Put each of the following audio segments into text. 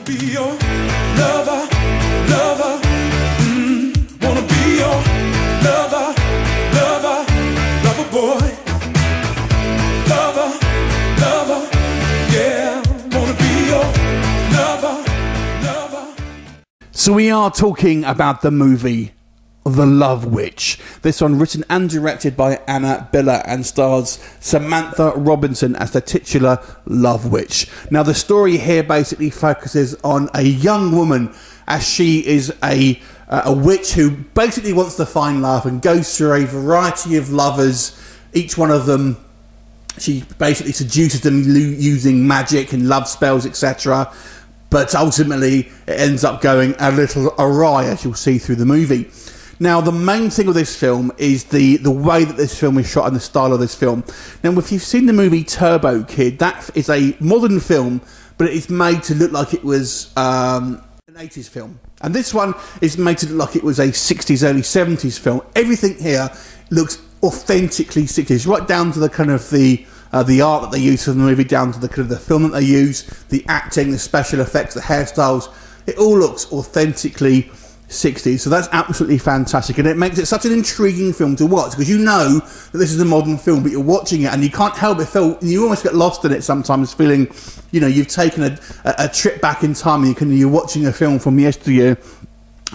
be your lover, lover. Wanna be your lover, lover, lover boy. Lover, lover, yeah. Wanna be your lover, lover. So we are talking about the movie The Love Witch. This one written and directed by Anna Biller and stars Samantha Robinson as the titular Love Witch. Now the story here basically focuses on a young woman as she is a witch who basically wants to find love and goes through a variety of lovers. Each one of them, she basically seduces them using magic and love spells, etc. But ultimately it ends up going a little awry, as you'll see through the movie. Now, the main thing with this film is the way that this film is shot and the style of this film. Now, if you've seen the movie Turbo Kid, that is a modern film, but it is made to look like it was an 80s film. And this one is made to look like it was a 60s, early 70s film. Everything here looks authentically 60s, right down to the kind of the art that they use for the movie, down to the kind of the film that they use, the acting, the special effects, the hairstyles. It all looks authentically 60s, so that's absolutely fantastic, and it makes it such an intriguing film to watch, because you know that this is a modern film, but you're watching it and you can't help but feel, you almost get lost in it sometimes, feeling, you know, you've taken a trip back in time and you're watching a film from yesteryear.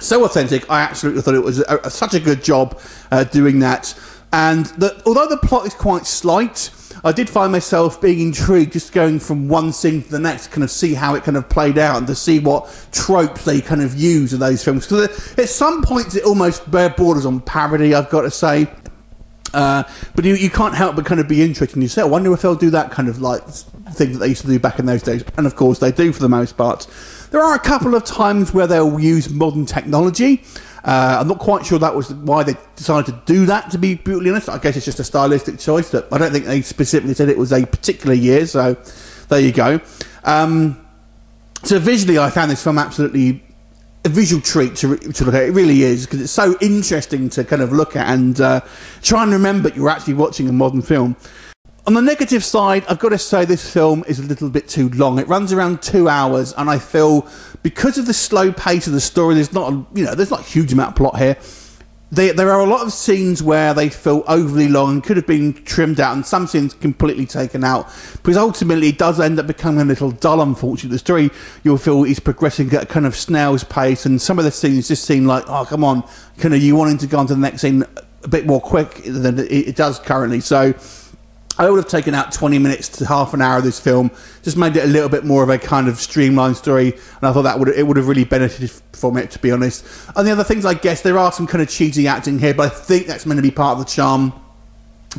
So authentic. I absolutely thought it was such a good job doing that, and although the plot is quite slight, I did find myself being intrigued, just going from one scene to the next, to kind of see how it kind of played out and to see what tropes they kind of use in those films. Because at some points it almost borders on parody, I've got to say. But you can't help but kind of be interested in yourself. I wonder if they'll do that kind of like thing that they used to do back in those days. And of course they do for the most part. There are a couple of times where they'll use modern technology. I'm not quite sure that was why they decided to do that, to be brutally honest. I guess it's just a stylistic choice. But I don't think they specifically said it was a particular year, so there you go. So visually, I found this film absolutely a visual treat to look at. It really is, because it's so interesting to kind of look at and try and remember you're actually watching a modern film. On the negative side, I've got to say this film is a little bit too long. It runs around 2 hours, and I feel because of the slow pace of the story, there's not a huge amount of plot here. There are a lot of scenes where they feel overly long and could have been trimmed out, and some scenes completely taken out, because ultimately it does end up becoming a little dull, unfortunately. The story, you'll feel, is progressing at a kind of snail's pace, and some of the scenes just seem like, oh, come on, kind of you wanting to go on to the next scene a bit more quick than it does currently. So I would have taken out 20 minutes to half an hour of this film, just made it a little bit more of a kind of streamlined story, and I thought it would have really benefited from it, to be honest. And the other things, I guess, there are some kind of cheesy acting here, but I think that's meant to be part of the charm.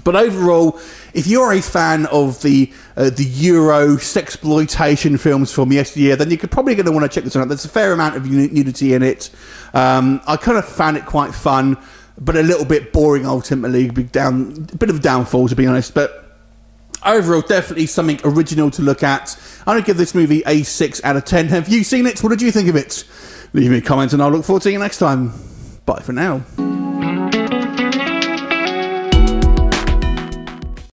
But overall, if you're a fan of the Euro sexploitation films from yesteryear, then you're probably going to want to check this one out. There's a fair amount of nudity in it. I kind of found it quite fun, but a little bit boring ultimately, a bit of a downfall, to be honest. But overall, definitely something original to look at. I'm going to give this movie a 6 out of 10. Have you seen it? What did you think of it? Leave me a comment and I'll look forward to seeing you next time. Bye for now.